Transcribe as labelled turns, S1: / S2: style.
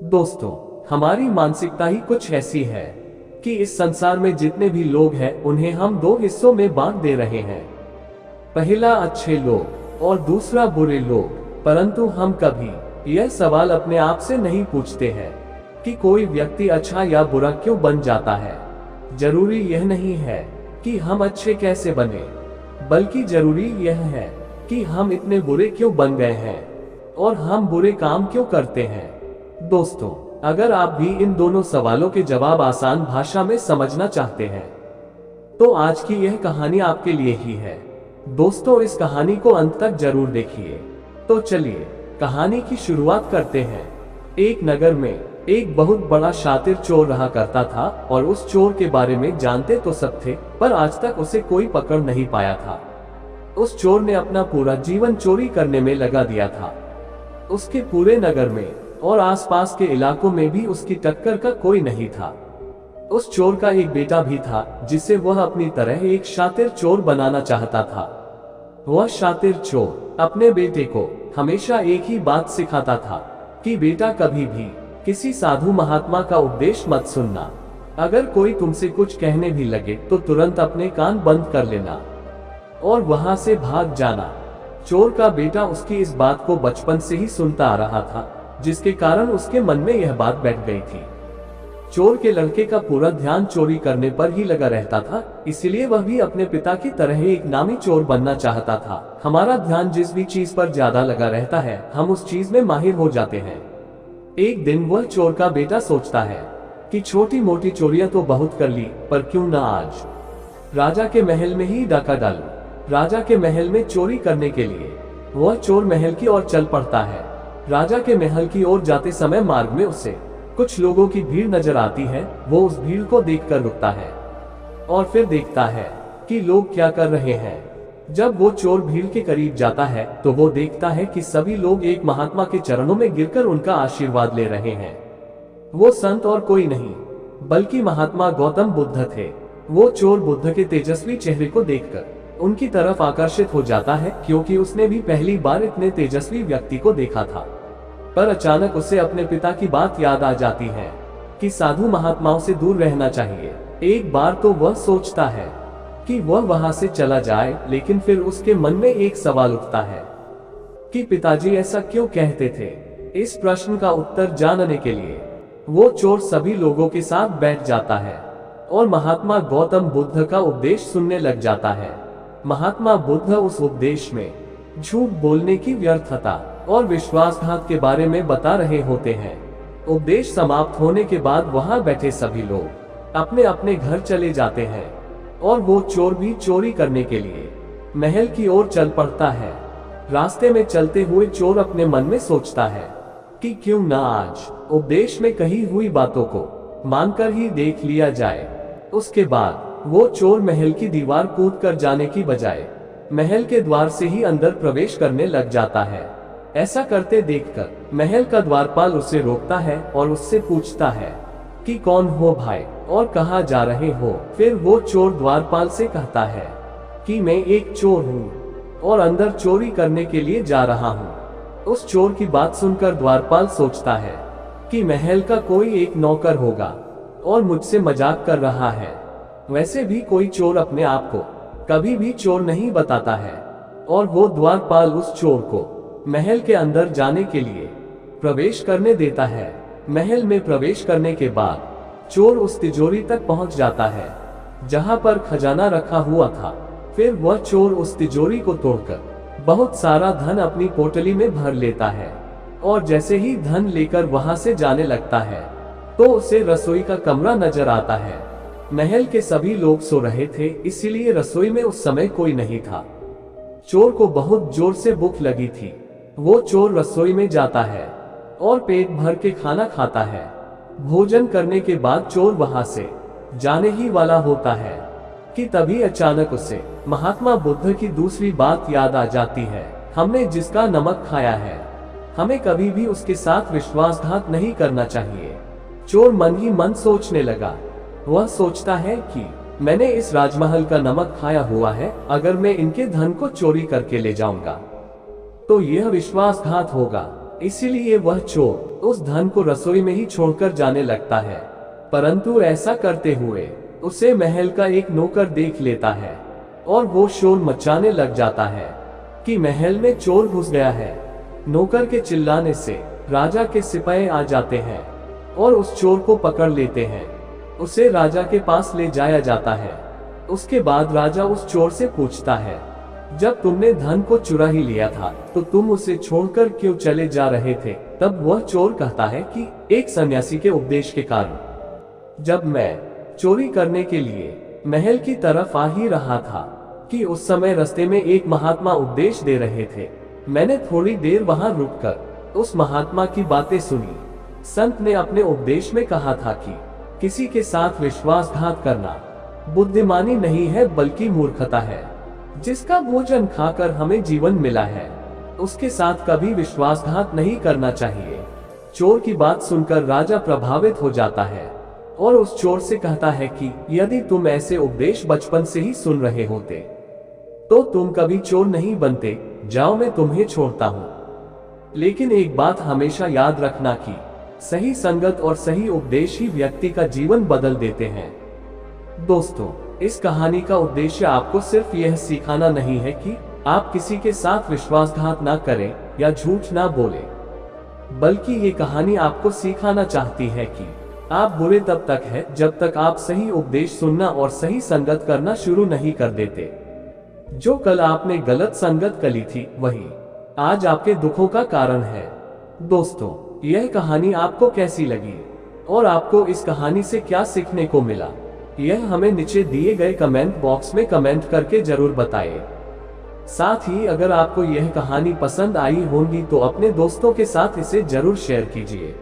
S1: दोस्तों, हमारी मानसिकता ही कुछ ऐसी है कि इस संसार में जितने भी लोग हैं उन्हें हम दो हिस्सों में बांट दे रहे हैं। पहला अच्छे लोग और दूसरा बुरे लोग। परंतु हम कभी यह सवाल अपने आप से नहीं पूछते हैं कि कोई व्यक्ति अच्छा या बुरा क्यों बन जाता है। जरूरी यह नहीं है कि हम अच्छे कैसे बने, बल्कि जरूरी यह है कि हम इतने बुरे क्यों बन गए हैं और हम बुरे काम क्यों करते हैं। दोस्तों, अगर आप भी इन दोनों सवालों के जवाब आसान भाषा में समझना चाहते हैं तो आज की यह कहानी आपके लिए ही है। दोस्तों, इस कहानी को अंत तक जरूर देखिए। तो चलिए कहानी की शुरुआत करते हैं। एक नगर में एक बहुत बड़ा शातिर चोर रहा करता था और उस चोर के बारे में जानते तो सब थे, पर आज तक उसे कोई पकड़ नहीं पाया था। उस चोर ने अपना पूरा जीवन चोरी करने में लगा दिया था। उसके पूरे नगर में और आसपास के इलाकों में भी उसकी टक्कर का कोई नहीं था। उस चोर का एक बेटा भी था जिसे वह अपनी तरह एक शातिर चोर बनाना चाहता था। वह शातिर चोर अपने बेटे को हमेशा एक ही बात सिखाता था कि बेटा, कभी भी किसी साधु महात्मा का उपदेश मत सुनना। अगर कोई तुमसे कुछ कहने भी लगे तो तुरंत अपने कान बंद कर लेना और वहां से भाग जाना। चोर का बेटा उसकी इस बात को बचपन से ही सुनता आ रहा था, जिसके कारण उसके मन में यह बात बैठ गई थी। चोर के लड़के का पूरा ध्यान चोरी करने पर ही लगा रहता था, इसलिए वह भी अपने पिता की तरह एक नामी चोर बनना चाहता था। हमारा ध्यान जिस भी चीज पर ज्यादा लगा रहता है, हम उस चीज में माहिर हो जाते हैं। एक दिन वह चोर का बेटा सोचता है कि छोटी मोटी चोरियां तो बहुत कर ली, पर क्यों ना आज राजा के महल में ही डाका डालूं। राजा के महल में चोरी करने के लिए वह चोर महल की ओर चल पड़ता है। राजा के महल की ओर जाते समय मार्ग में उसे कुछ लोगों की भीड़ नजर आती है। वो उस भीड़ को देखकर रुकता है और फिर देखता है कि लोग क्या कर रहे हैं। जब वो चोर भीड़ के करीब जाता है तो वो देखता है कि सभी लोग एक महात्मा के चरणों में गिरकर उनका आशीर्वाद ले रहे हैं। वो संत और कोई नहीं बल्कि महात्मा गौतम बुद्ध थे। वो चोर बुद्ध के तेजस्वी चेहरे को देखकर उनकी तरफ आकर्षित हो जाता है, क्योंकि उसने भी पहली बार इतने तेजस्वी व्यक्ति को देखा था। पर अचानक उसे अपने पिता की बात याद आ जाती है कि साधु महात्माओं से दूर रहना चाहिए। एक बार तो वह सोचता है कि वह वहां से चला जाए, लेकिन फिर उसके मन में एक सवाल उठता है कि पिताजी ऐसा क्यों कहते थे। इस प्रश्न का उत्तर जानने के लिए वो चोर सभी लोगों के साथ बैठ जाता है और महात्मा गौतम बुद्ध का उपदेश सुनने लग जाता है। महात्मा बुद्ध उस उपदेश में झूठ बोलने की व्यर्थता और विश्वासघात के बारे में बता रहे होते हैं। उपदेश समाप्त होने के बाद वहां बैठे सभी लोग अपने अपने घर चले जाते हैं और वो चोर भी चोरी करने के लिए महल की ओर चल पड़ता है। रास्ते में चलते हुए चोर अपने मन में सोचता है कि क्यों ना आज उपदेश में कही हुई बातों को मानकर ही देख लिया जाए। उसके बाद वो चोर महल की दीवार कूद कर जाने की बजाय महल के द्वार से ही अंदर प्रवेश करने लग जाता है। ऐसा करते देखकर महल का द्वारपाल उसे रोकता है और उससे पूछता है कि कौन हो भाई और कहाँ जा रहे हो। फिर वो चोर द्वारपाल से कहता है कि मैं एक चोर हूँ और अंदर चोरी करने के लिए जा रहा हूँ। उस चोर की बात सुनकर द्वारपाल सोचता है कि महल का कोई एक नौकर होगा और मुझसे मजाक कर रहा है। वैसे भी कोई चोर अपने आप को कभी भी चोर नहीं बताता है। और वो द्वारपाल उस चोर को महल के अंदर जाने के लिए प्रवेश करने देता है। महल में प्रवेश करने के बाद चोर उस तिजोरी तक पहुंच जाता है जहां पर खजाना रखा हुआ था। फिर वह चोर उस तिजोरी को तोड़कर बहुत सारा धन अपनी पोटली में भर लेता है और जैसे ही धन लेकर वहां से जाने लगता है तो उसे रसोई का कमरा नजर आता है। महल के सभी लोग सो रहे थे, इसीलिए रसोई में उस समय कोई नहीं था। चोर को बहुत जोर से भूख लगी थी। वो चोर रसोई में जाता है और पेट भर के खाना खाता है। भोजन करने के बाद चोर वहां से जाने ही वाला होता है कि तभी अचानक उसे महात्मा बुद्ध की दूसरी बात याद आ जाती है। हमने जिसका नमक खाया है, हमें कभी भी उसके साथ विश्वासघात नहीं करना चाहिए। चोर मन ही मन सोचने लगा। वह सोचता है कि मैंने इस राजमहल का नमक खाया हुआ है, अगर मैं इनके धन को चोरी करके ले जाऊंगा तो यह विश्वासघात होगा। इसीलिए वह चोर उस धन को रसोई में ही छोड़कर जाने लगता है। परंतु ऐसा करते हुए उसे महल का एक नौकर देख लेता है और वो शोर मचाने लग जाता है कि महल में चोर घुस गया है। नौकर के चिल्लाने से राजा के सिपाही आ जाते हैं और उस चोर को पकड़ लेते हैं। उसे राजा के पास ले जाया जाता है। उसके बाद राजा उस चोर से पूछता है, जब तुमने धन को चुरा ही लिया था तो तुम उसे छोड़कर क्यों चले जा रहे थे? तब वह चोर कहता है कि एक सन्यासी के उपदेश के कारण। जब मैं चोरी करने के लिए महल की तरफ आ ही रहा था कि उस समय रास्ते में एक महात्मा उपदेश दे रहे थे। मैंने थोड़ी देर वहां रुककर उस महात्मा की बातें सुनी। संत ने अपने उपदेश में कहा था कि किसी के साथ विश्वासघात करना बुद्धिमानी नहीं है बल्कि मूर्खता है। जिसका भोजन खाकर हमें जीवन मिला है उसके साथ कभी विश्वासघात नहीं करना चाहिए। चोर की बात सुनकर राजा प्रभावित हो जाता है और उस चोर से कहता है कि यदि तुम ऐसे उपदेश बचपन से ही सुन रहे होते तो तुम कभी चोर नहीं बनते। जाओ, मैं तुम्हें छोड़ता हूँ। लेकिन एक बात हमेशा याद रखना कि सही संगत और सही उपदेश ही व्यक्ति का जीवन बदल देते हैं। दोस्तों, इस कहानी का उद्देश्य आपको सिर्फ यह सिखाना नहीं है कि आप किसी के साथ विश्वासघात ना करें या झूठ ना बोलें, बल्कि ये कहानी आपको सिखाना चाहती है कि आप बुरे तब तक है जब तक आप सही उपदेश सुनना और सही संगत करना शुरू नहीं कर देते। जो कल आपने गलत संगत करी थी वही आज आपके दुखों का कारण है। दोस्तों, यह कहानी आपको कैसी लगी और आपको इस कहानी से क्या सीखने को मिला, यह हमें नीचे दिए गए कमेंट बॉक्स में कमेंट करके जरूर बताएं। साथ ही अगर आपको यह कहानी पसंद आई होगी तो अपने दोस्तों के साथ इसे जरूर शेयर कीजिए।